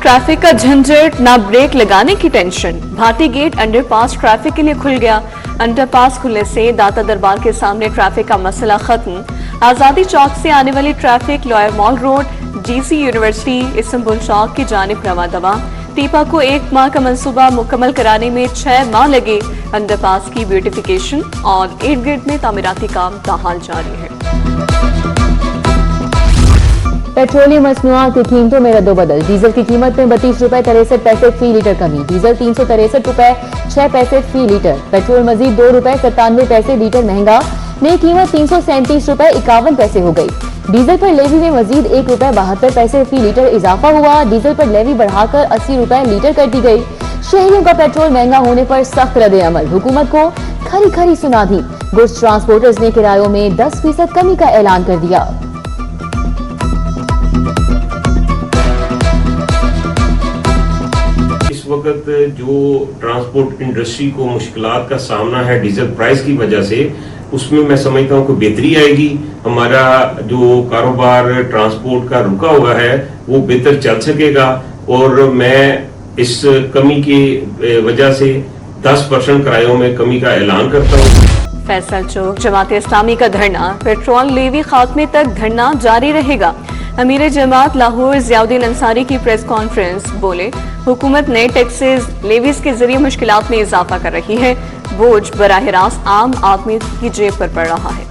Traffic का झंझट, ना ब्रेक लगाने की tension. Bharti gate underpass traffic के लिए खुल गया। अंडरपास खुलने से दाता दरबार के सामने ट्रैफिक का मसला खत्म। आजादी चौक से आने वाली traffic Lower Mall Road, GC University, Istanbul चौक की जानिब रवा दवा। टीपा को 1 माह का मंसूबा मुकम्मल कराने में 6 माह लगे। अंडरपास की ब्यूटिफिकेशन और इर्द गिर्द में तामीराती काम ताहाल जारी है। पेट्रोलियम मसनूआत की कीमतों में रद्दोबदल। डीजल की कीमत में 32 रुपए 63 पैसे फी लीटर कमी। डीजल 363 रुपए 6 पैसे फी लीटर। पेट्रोल मजीद 2 रुपए 97 पैसे लीटर महंगा। नई कीमत 337 रुपए 51 पैसे हो गई। डीजल पर लेवी में मजीद 1 रुपए 72 पैसे फी लीटर इजाफा हुआ। डीजल पर लेवी बढ़ाकर 80 रुपए लीटर कर दी गई। शहरियों का पेट्रोल महंगा होने पर सख्त रद्द अमल। हुकूमत को खरी खरी सुना दी। गुड्स ट्रांसपोर्टर्स ने किरायों में 10% कमी का ऐलान कर दिया। इस वक्त जो ट्रांसपोर्ट इंडस्ट्री को मुश्किलात का सामना है डीजल प्राइस की वजह से, उसमें मैं समझता हूँ कि बेहतरी आएगी। हमारा जो कारोबार ट्रांसपोर्ट का रुका हुआ है वो बेहतर चल सकेगा। और मैं इस कमी की वजह से 10% किरायों में कमी का ऐलान करता हूँ। फैसल चौक जमात इस्लामी का धरना, पेट्रोल लेवी खात्मे तक धरना जारी रहेगा। अमीर जमात लाहौर ज़ियाउद्दीन अंसारी की प्रेस कॉन्फ्रेंस, बोले हुकूमत नए टैक्सेस लेवीज के जरिए मुश्किलात में इजाफा कर रही है। बोझ बराह रास्त आम आदमी की जेब पर पड़ रहा है।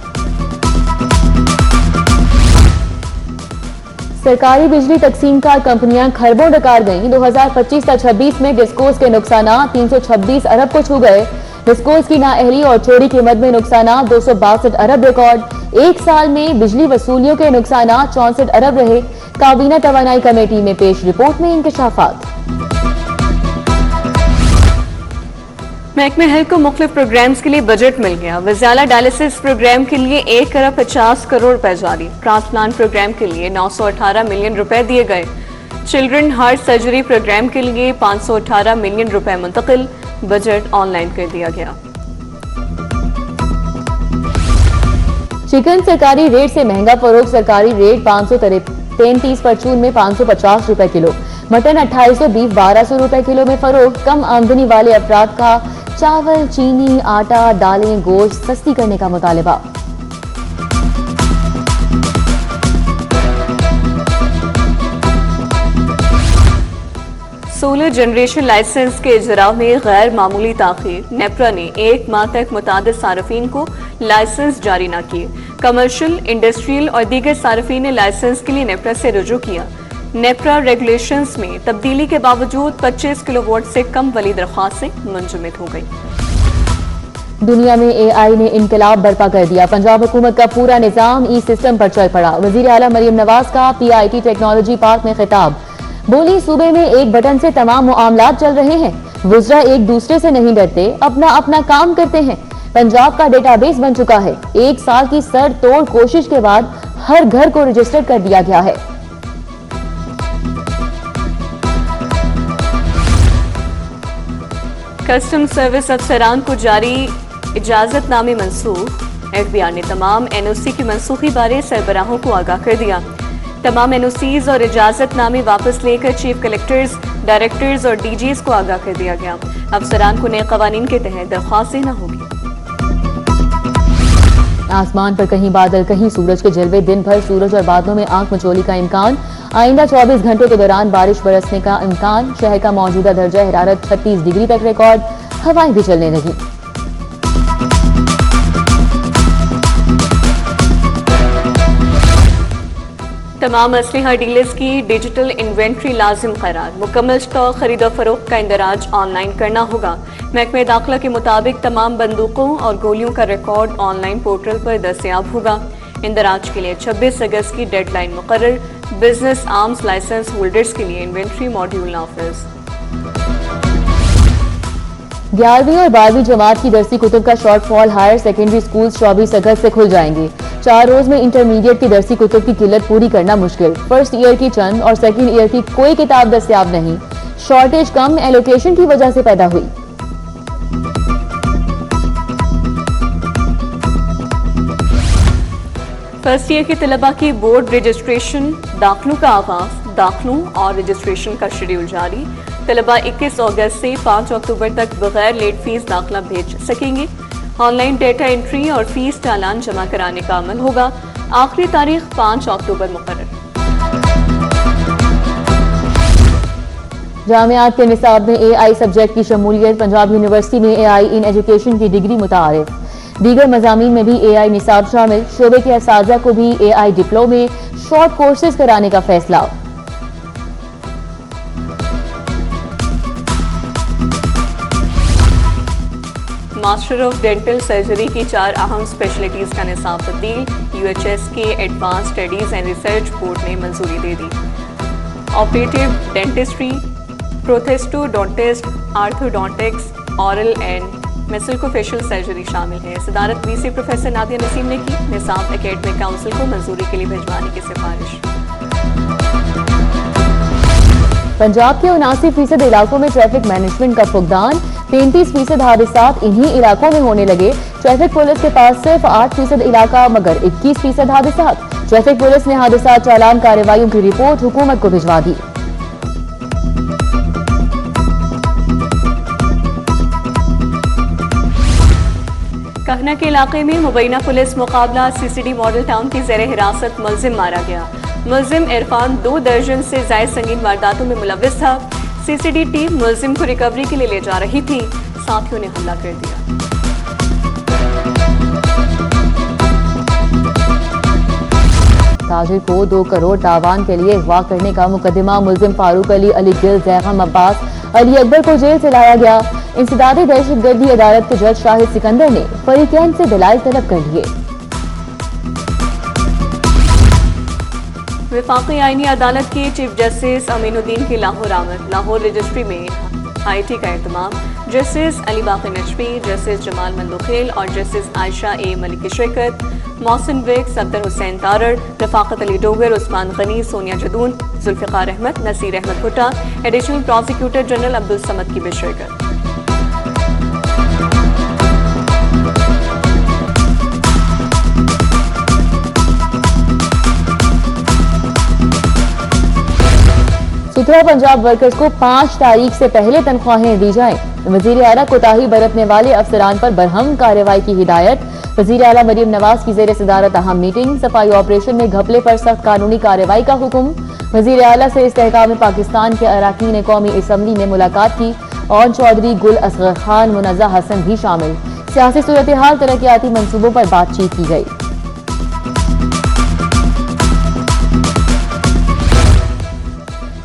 सरकारी बिजली तकसीम कार कंपनियां खरबों डकार गईं। 2025-26 में डिस्कोस के नुकसान 326 अरब को छू गए। डिस्कोस की नाअहली और चोरी की मद में नुकसान 262 अरब रिकॉर्ड। एक साल में बिजली वसूलियों के नुकसान 64 अरब रहे। काबीना तवानाई कमेटी में पेश रिपोर्ट में इंकशाफात। महकमे हेल्थ को मुख्तलिफ प्रोग्राम्स के लिए बजट मिल गया। वज़ाला डायलिसिस प्रोग्राम के लिए 1 अरब 50 करोड़ रुपए जारी। ट्रांसप्लांट प्रोग्राम के लिए 918 मिलियन रुपए दिए गए। चिल्ड्रन हार्ट सर्जरी प्रोग्राम के लिए 518 मिलियन रुपए मुंतकिल। बजट ऑनलाइन कर दिया गया। चिकन सरकारी रेट से महंगा फरोख्त। सरकारी रेट 533 परचून में 550 रुपए किलो। मटन 2800, बीफ 1200 रुपए किलो में फरोख्त। कम आमदनी वाले अफराद का चावल, चीनी, आटा, दालें, गोश्त सस्ती करने का मुतालबा। सोलर जनरेशन लाइसेंस के इजरा में गैर मामूली ताखीर। नेप्रा ने 1 माह तक मुतादिद सार्फिन को लाइसेंस जारी न किए। कमर्शियल, इंडस्ट्रियल और दीगर सार्फिन ने लाइसेंस के लिए नेप्रा से रुजू किया। नेप्रा रेगुलेशंस में तब्दीली के बावजूद 25 किलोवाट से कम वाली दरख्वास्तें मंजूर हो गई। दुनिया में एआई ने इनकलाब बर्पा कर दिया। पंजाब हुकूमत का पूरा निजाम ई सिस्टम पर चल पड़ा। वजीर आला मरियम नवाज का पीआईटी टेक्नोलॉजी पार्क में खिताब। बोली सूबे में एक बटन से तमाम मामलात चल रहे हैं। वुज़रा एक दूसरे से नहीं डरते, अपना अपना काम करते हैं। पंजाब का डेटाबेस बन चुका है। 1 साल की सर तोड़ कोशिश के बाद हर घर को रजिस्टर कर दिया गया है। कस्टम सर्विस अफसरान को जारी इजाजतनामे मंसूख। एफबीआर ने तमाम एनओसी की मनसूखी बारे सरबराहों को आगाह कर दिया। तमाम एनओसीज और इजाजतनामे वापस लेकर चीफ कलेक्टर्स, डायरेक्टर्स और डीजीज को आगाह कर दिया गया। अफसरान को नए कवानीन के तहत दरख्वास्त देना होगी। आसमान पर कहीं बादल कहीं सूरज के जलवे। दिन भर सूरज और बादलों में आंख मचोली का इम्कान। आइंदा 24 घंटों के दौरान बारिश बरसने का इम्कान। शहर का मौजूदा दर्जा हरारत 36 डिग्री तक रिकॉर्ड। हवाएं भी चलने लगी। तमाम असलहा डीलर्स की डिजिटल इन्वेंट्री लाजिम करार। मुकम्मल स्टॉक खरीदो फरोख्त का इंदराज ऑनलाइन करना होगा। महकमे दाखिला के मुताबिक तमाम बंदूकों और गोलियों का रिकॉर्ड ऑनलाइन पोर्टल पर दस्तयाब होगा। इंदराज के लिए 26 अगस्त की डेडलाइन मुकर्रर। बिजनेस आर्म्स लाइसेंस होल्डर्स के लिए इन्वेंट्री मॉड्यूल नाफिज। 11वीं और 12वीं जमात की दरसी कुतुब का शॉर्टफॉल। हायर सेकेंडरी स्कूल 24 अगस्त से खुल जाएंगे। 4 रोज में इंटरमीडिएट की दरसी कुतुब की किल्लत पूरी करना मुश्किल। फर्स्ट ईयर की चंद और सेकेंड ईयर की कोई किताब दस्तयाब नहीं। शॉर्टेज कम एलोकेशन की वजह से पैदा हुई। फर्स्ट ईयर के तलबा की बोर्ड रजिस्ट्रेशन दाखिलों का आगाज, दाखिलों और रजिस्ट्रेशन का शेड्यूल जारी। तलबा 21 अगस्त से 5 अक्टूबर तक बगैर लेट फीस दाखिला भेज सकेंगे। ऑनलाइन डेटा एंट्री और फीस चालान जमा कराने का अमल होगा। आखिरी तारीख 5 अक्टूबर मुकर्रर। जामियात के निसाब में AI सब्जेक्ट की शमूलियत। पंजाब यूनिवर्सिटी में AI इन एजुकेशन की डिग्री मुतारिफ। दीगर मज़ामीन में भी AI निसाब शामिल। शोबे के असातिज़ा को भी AI डिप्लोमे शॉर्ट कोर्सेज कराने का फैसला। मास्टर ऑफ डेंटल सर्जरी की 4 अहम स्पेशलिटीज का निसाब तब्दील। UHS के advance studies and research board ने मंजूरी दे दी। Operative dentistry, prosthodontist, orthodontics, oral and maxillofacial surgery शामिल है। सदारत VC प्रोफेसर नादिया नसीम ने की। निसाब एकेडमिक काउंसिल को मंजूरी के लिए भिजवाने की सिफारिश। पंजाब के 79% इलाकों में ट्रैफिक मैनेजमेंट का फुकदान। 33% हादसात इन्हीं इलाकों में होने लगे। ट्रैफिक पुलिस के पास सिर्फ 8% इलाका मगर 21% हादसात। ट्रैफिक पुलिस ने हादसा चालान कार्रवाइयों की रिपोर्ट हुकूमत को भिजवा दी। कहना के इलाके में मुबैना पुलिस मुकाबला। CCD मॉडल टाउन की ज़ेर हिरासत मुलजिम मारा गया। मुलजिम इरफान 2 दर्जन से ज़ायद संगीन वारदातों में मुलव्विस था। CCD टीम मुलजिम को रिकवरी के लिए ले जा रही थी, साथियों ने हमला कर दिया। ताजिर को 2 करोड़ तावान के लिए अगवा करने का मुकदमा। मुलजिम फारूक अली, अली गिल, जैगम अब्बास, अली अकबर को जेल से लाया गया। इंसदादी दहशतगर्दी अदालत के जज शाहिद सिकंदर ने फरीकैन से दलाइल तलब कर लिए। वफाकी आईनी अदालत के चीफ जस्टिस अमीनुद्दीन की लाहौर आमद। लाहौर रजिस्ट्री में IT का एहतमाम। जस्टिस अली बाकी नजफी, जस्टिस जमाल मंदोखेल और जस्टिस आयशा A मलिक की शिरकत। मोहसिन विक, सफदर हुसैन तारड़, रफाकत अली डोगर, उस्मान गनी, सोनिया जदून, जुल्फिकार अहमद, नसीर अहमद भुट्टा, additional prosecutor general Abdul Samad की भी शिरकत। सुथरा पंजाब वर्कर्स को 5 तारीख से पहले तनख्वाहें दी जाएं। वजीर आला कोताही बरतने वाले अफसरान पर बरहम कार्रवाई की हिदायत। वजीर आला मरियम नवाज की जेर सदारत अहम मीटिंग। सफाई ऑपरेशन में घपले पर सख्त कानूनी कार्रवाई का हुक्म। वजीर आला से इस्तेहकाम पाकिस्तान के अरकान कौमी असम्बली ने मुलाकात की। और चौधरी गुल असगर खान, मुनज़्ज़ा हसन भी शामिल। सियासी सूरत हाल, तरक्याती मंसूबों पर बातचीत की गई।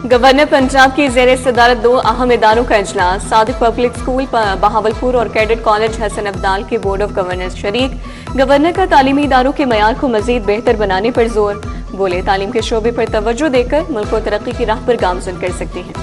गवर्नर पंजाब की ज़ेर सदारत 2 अहम इदारों का इजलास। सादिक पब्लिक स्कूल बहावलपुर और कैडेट कॉलेज हसन अब्दाल के बोर्ड ऑफ गवर्नर्स शरीक। गवर्नर का तालीमी इदारों के मयार को मजीद बेहतर बनाने पर जोर। बोले तालीम के शोबे पर तवज्जो देकर मुल्क को तरक्की की राह पर गामजन कर सकते हैं।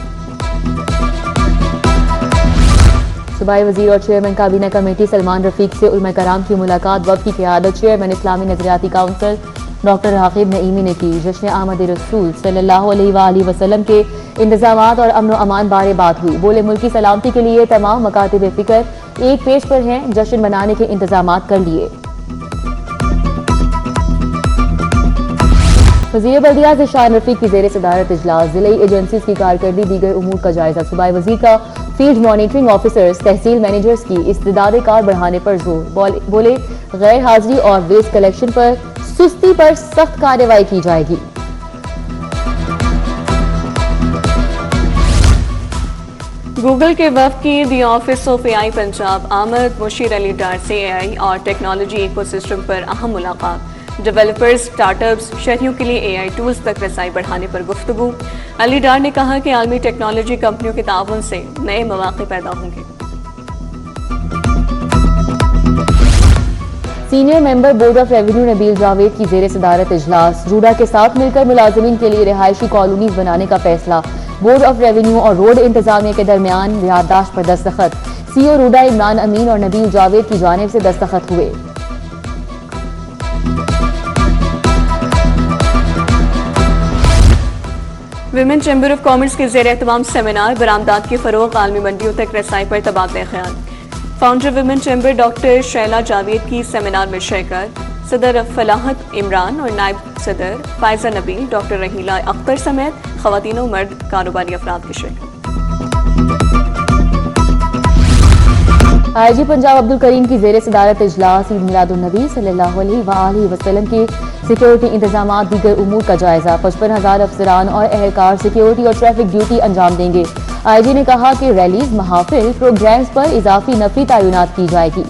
सूबाई वजीर और चेयरमैन काबीना कमेटी सलमान रफीक से उलमा कराम की मुलाकात। वक्त की क़यादत चेयरमैन इस्लामी नजरियाती काउंसिल डॉक्टर राकिब नईमी ने की। जश्न आमद रसूल सल्लल्लाहु अलैहि वसल्लम के इंतजामात और अमन व अमान बारे बात हुई। बोले मुल्की सलामती के लिए तमाम मकातिब फिक्र एक पेज पर हैं। जश्न मनाने के इंतजामात कर लिए। वज़ीर बल्दिया ज़िशान रफीक की जेर सदारत इजलास। ज़िले एजेंसीज की कारकर्दगी, दीगर उमूर का जायजा। सूबाई वज़ीर का फील्ड मॉनिटरिंग ऑफिसर्स, तहसील मैनेजर्स की इस्तेदाद कार बढ़ाने पर जोर। बोले गैर हाजिरी और वेस्ट कलेक्शन पर सुस्ती पर सख्त कार्रवाई की जाएगी। गूगल के वफ़द की the office of AI Punjab आमद। मुशीर अली डार से AI और टेक्नोलॉजी इकोसिस्टम पर अहम मुलाकात। डेवलपर्स, स्टार्टअप्स, शहरियों के लिए AI टूल्स तक रसाई बढ़ाने पर गुफ्तगू। अली डार ने कहा कि आलमी टेक्नोलॉजी कंपनियों के ताउन से नए मौके पैदा होंगे। Senior member board of revenue Nabeel Javed की जेर सदारत इजलास। रूडा के साथ मिलकर मुलाजिमीन के लिए रिहायशी कॉलोनीज बनाने का फैसला। बोर्ड ऑफ रेवेन्यू और रोड इंतजामिया के दरमियान याददाश्त पर दस्तखत। CEO रूडा इमरान अमीन और नबील जावेद की जानिब से दस्तखत हुए। विमेन चैम्बर ऑफ कॉमर्स के जेर एहतमाम सेमिनार। बरामदात की फरोग, आलमी मंडियों तक रसाई पर तबादला ख्याल। Founder women chamber doctor Shaila Javed की सेमिनार में शिरकत। सदर फलाहत इमरान और नायब सदर फायजा नबील, डॉक्टर रहीला अख्तर समेत खवातीन और मर्द कारोबारी अफराद की शिरकत। आईजी पंजाब अब्दुल करीम की जेर सदारत इजलास ईद मिलादुन्नबी सल्लल्लाहु अलैहि वसल्लम के सिक्योरिटी इंतजाम दीगर उमूर का जायजा। 55,000 अफसरान और एहलकार सिक्योरिटी और ट्रैफिक ड्यूटी अंजाम देंगे। आईजी ने कहा कि रैलीज, महाफिल, प्रोग्राम्स पर इजाफी नफरी तैनात की जाएगी।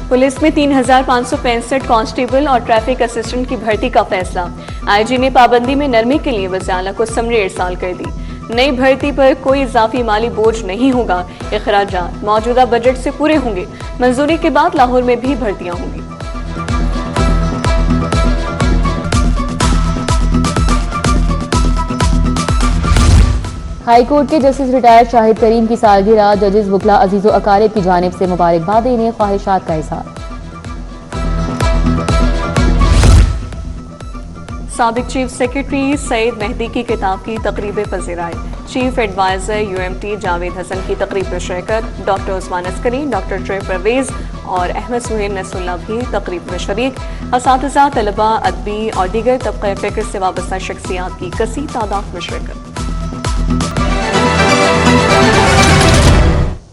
पुलिस में 3,565 कांस्टेबल और ट्रैफिक असिस्टेंट की भर्ती का फैसला। आईजी ने पाबंदी में नरमी के लिए वज़ारा को समरी इरसाल कर दी। नई भर्ती पर कोई इजाफी माली बोझ नहीं होगा। इखराजात मौजूदा बजट से पूरे होंगे। मंजूरी के बाद लाहौर में भी भर्तियां होंगी। हाई कोर्ट के जस्टिस रिटायर्ड शाहिद करीम की सालगिरह, जजेस वकला अजीजो अकारिब की जानिब से मुबारकबाद, इन्हें ख्वाहिशात का इज़हार। साबिक चीफ सेक्रेटरी सईद मेहदी की किताब की तकरीब पज़ीराई। Chief adviser UMT Javed Hassan की तकरीब में शिरकत। डॉक्टर उस्मान अस्करी, डॉक्टर ट्रे परवेज और अहमद सुहेल नसरुल्लाह भी तकरीब में शरीक। असातिज़ा, तलबा, अदबी और दीगर तबक़े फ़िक्र से वाबस्ता शख्सियात की कसीर तादाद में शिरकत।